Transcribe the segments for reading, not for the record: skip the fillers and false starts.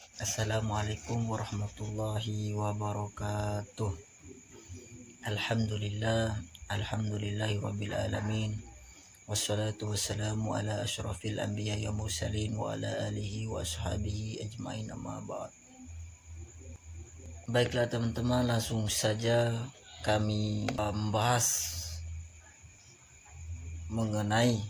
Assalamualaikum warahmatullahi wabarakatuh. Alhamdulillahi rabbil alamin. Wassalatu wassalamu ala asyrafil anbiya wa mursalin wa ala alihi wa ashabihi ajmain, amma ba'd. Baiklah teman-teman, langsung saja kami membahas mengenai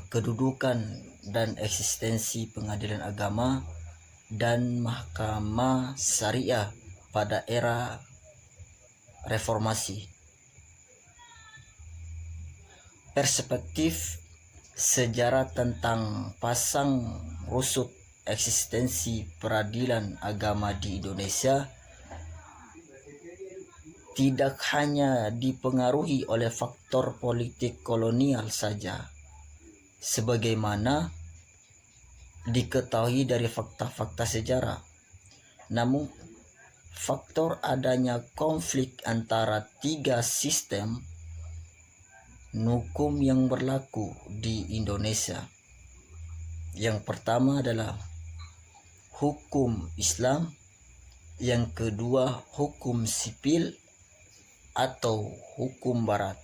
kedudukan dan eksistensi pengadilan agama dan mahkamah syariah pada era reformasi. Perspektif sejarah tentang pasang rusut eksistensi peradilan agama di Indonesia tidak hanya dipengaruhi oleh faktor politik kolonial saja, sebagaimana diketahui dari fakta-fakta sejarah, namun faktor adanya konflik antara tiga sistem hukum yang berlaku di Indonesia. Yang pertama adalah hukum Islam, yang kedua hukum sipil atau hukum barat,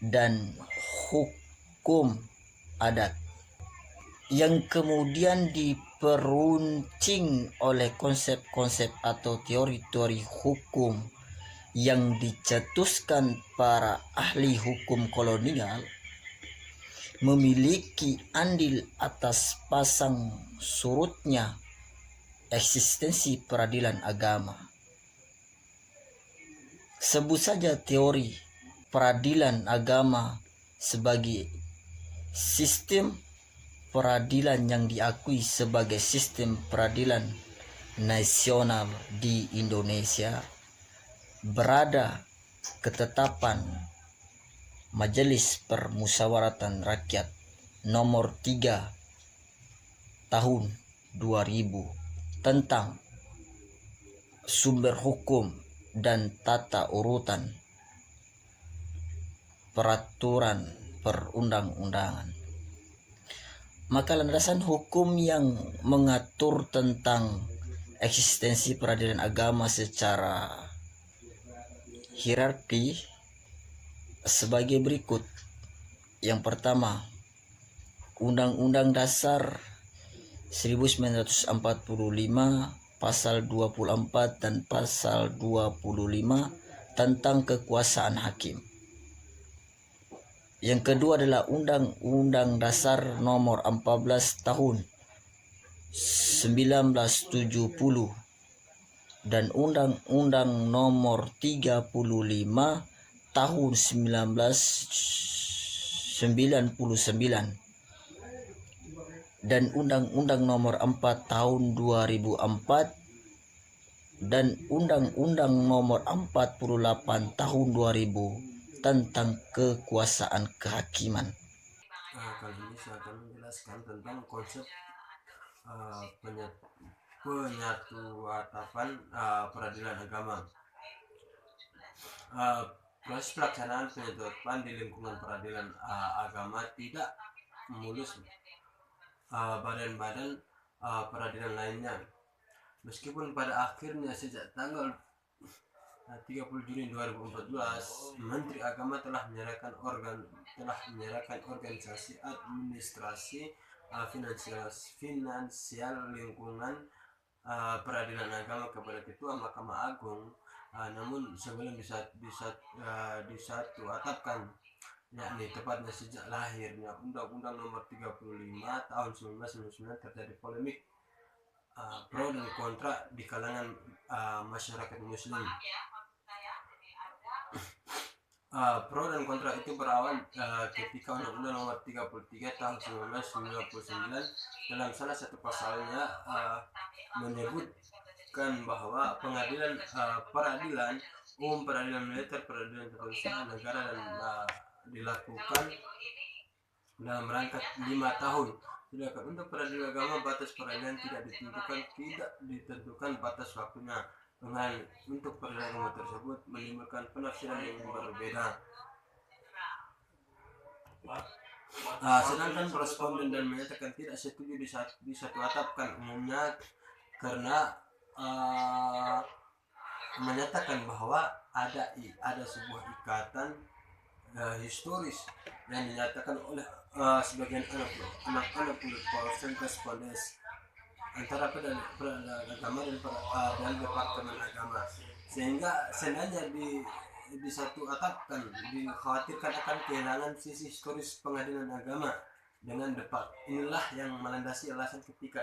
dan hukum adat, yang kemudian diperuncing oleh konsep-konsep atau teori-teori hukum yang dicetuskan para ahli hukum kolonial, memiliki andil atas pasang surutnya eksistensi peradilan agama. Sebut saja teori peradilan agama sebagai sistem peradilan yang diakui sebagai sistem peradilan nasional di Indonesia, berada ketetapan Majelis Permusyawaratan Rakyat nomor 3 tahun 2000 tentang sumber hukum dan tata urutan peraturan perundang-undangan. Maka landasan hukum yang mengatur tentang eksistensi peradilan agama secara hierarki sebagai berikut. Yang pertama, Undang-Undang Dasar 1945 pasal 24 dan pasal 25 tentang kekuasaan hakim. Yang kedua adalah Undang-Undang Dasar nomor 14 tahun 1970 dan Undang-Undang nomor 35 tahun 1999 dan Undang-Undang nomor 4 tahun 2004 dan Undang-Undang nomor 48 tahun 2000 tentang kekuasaan kehakiman. Kali ini saya akan menjelaskan tentang konsep penyatuatan peradilan agama. Proses pelaksanaan penyatuan di lingkungan peradilan agama tidak mulus badan-badan peradilan lainnya. Meskipun pada akhirnya sejak tanggal 30 Juni 2014, Menteri Agama telah menyerahkan organisasi administrasi finansial lingkungan peradilan agama kepada Ketua Mahkamah Agung. Namun sebelum disatu atapkan, yakni tepatnya sejak lahirnya Undang-Undang Nomor 35 Tahun 1999, terjadi polemik pro dan kontra di kalangan masyarakat Muslim. Pro dan kontra itu berawal ketika Undang-Undang Nomor 33 Tahun 1999 dalam salah satu pasalnya menyebutkan bahwa peradilan umum, peradilan militer, peradilan tata usaha negara dan dilakukan dalam rangka 5 tahun. Sedangkan untuk peradilan agama, batas peradilan tidak ditentukan batas waktunya. Dengan untuk peradilan agama tersebut menimbulkan penafsiran yang berbeda. Sedangkan responden dan menyatakan tidak setuju di satu atap kan umumnya karena menyatakan bahwa ada sebuah ikatan historis yang dinyatakan oleh sebagian anak-anak respondes antara peradaban agama dan departemen agama, sehingga sebenarnya di satu atap kan dikhawatirkan akan kehilangan sisi historis pengadilan agama dengan debat. Inilah yang melandasi alasan ketika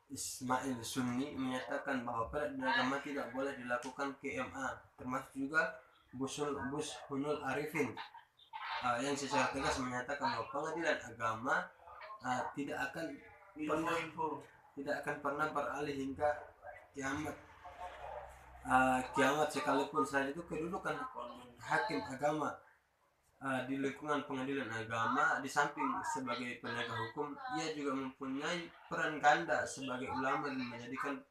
Ismail Sunni menyatakan bahwa peradilan agama tidak boleh dilakukan KMA, termasuk juga Bushunul Arifin yang secara tegas menyatakan bahwa pengadilan agama tidak akan pernah beralih hingga kiamat sekalipun. Selain itu, kedudukan hakim agama di lingkungan pengadilan agama di samping sebagai penegak hukum, ia juga mempunyai peran ganda sebagai ulama dan menjadikan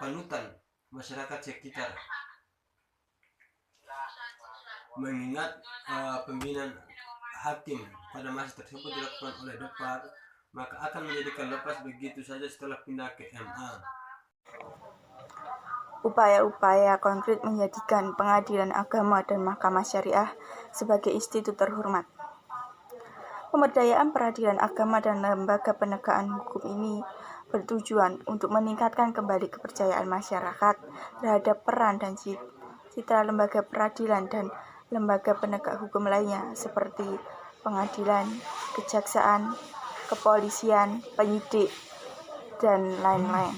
panutan masyarakat sekitar. Mengingat pembinaan hakim pada masa tersebut dilakukan oleh DPR, maka akan menjadikan lepas begitu saja setelah pindah ke MA. Upaya-upaya konkret menjadikan pengadilan agama dan mahkamah syariah sebagai institut terhormat. Pemberdayaan peradilan agama dan lembaga penegakan hukum ini bertujuan untuk meningkatkan kembali kepercayaan masyarakat terhadap peran dan citra lembaga peradilan dan lembaga penegak hukum lainnya seperti pengadilan, kejaksaan, kepolisian, penyidik, dan lain-lain.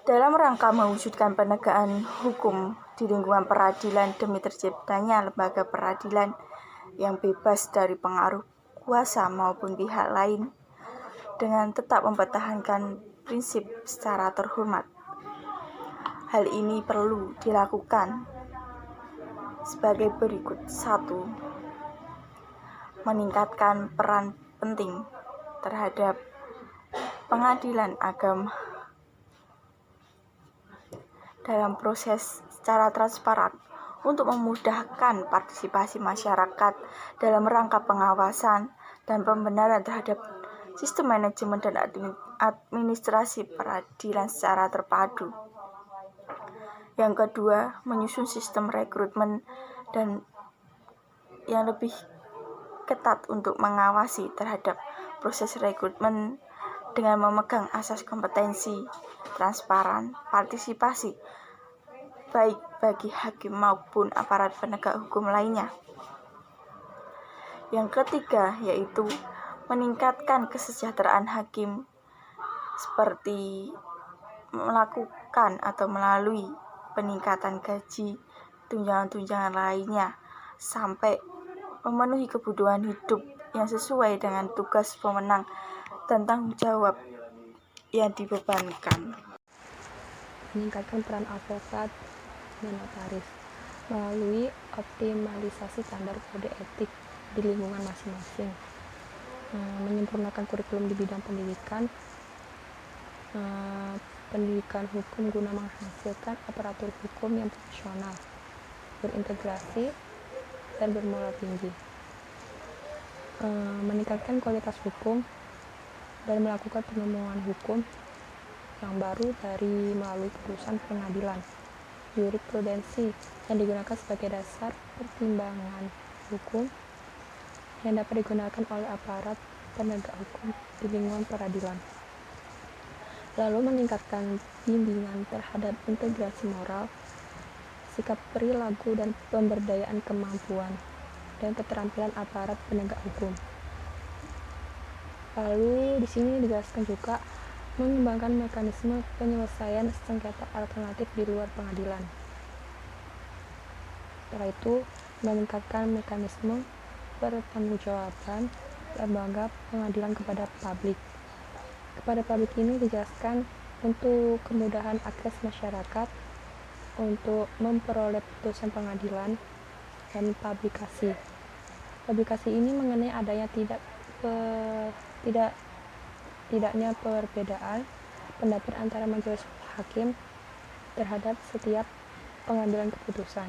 Dalam rangka mewujudkan penegakan hukum di lingkungan peradilan demi terciptanya lembaga peradilan yang bebas dari pengaruh kuasa maupun pihak lain dengan tetap mempertahankan prinsip secara terhormat. Hal ini perlu dilakukan sebagai berikut. 1. Meningkatkan peran penting terhadap pengadilan agama dalam proses secara transparan untuk memudahkan partisipasi masyarakat dalam rangka pengawasan dan pembenaran terhadap sistem manajemen dan administrasi peradilan secara terpadu. Yang kedua, menyusun sistem rekrutmen dan yang lebih ketat untuk mengawasi terhadap proses rekrutmen dengan memegang asas kompetensi, transparan, partisipasi, baik bagi hakim maupun aparat penegak hukum lainnya. Yang ketiga, yaitu meningkatkan kesejahteraan hakim seperti melakukan atau melalui peningkatan gaji, tunjangan-tunjangan lainnya, sampai memenuhi kebutuhan hidup yang sesuai dengan tugas pemenang dan tanggung jawab yang dibebankan. Meningkatkan peran advokat dan notaris melalui optimalisasi standar kode etik di lingkungan masing-masing, menyempurnakan kurikulum di bidang pendidikan hukum guna menghasilkan aparatur hukum yang profesional, berintegrasi, dan bermoral tinggi, meningkatkan kualitas hukum dan melakukan penemuan hukum yang baru dari melalui putusan pengadilan, jurisprudensi yang digunakan sebagai dasar pertimbangan hukum yang dapat digunakan oleh aparat penegak hukum di lingkungan peradilan. Lalu meningkatkan bimbingan terhadap integrasi moral, sikap perilaku dan pemberdayaan kemampuan dan keterampilan aparat penegak hukum. Lalu di sini dijelaskan juga mengembangkan mekanisme penyelesaian sengketa alternatif di luar pengadilan. Setelah itu, meningkatkan mekanisme pertanggungjawaban lembaga pengadilan kepada publik. Kepada publik ini dijelaskan untuk kemudahan akses masyarakat untuk memperoleh putusan pengadilan dan publikasi. Publikasi ini mengenai adanya tidaknya perbedaan pendapat antara majelis hakim terhadap setiap pengambilan keputusan.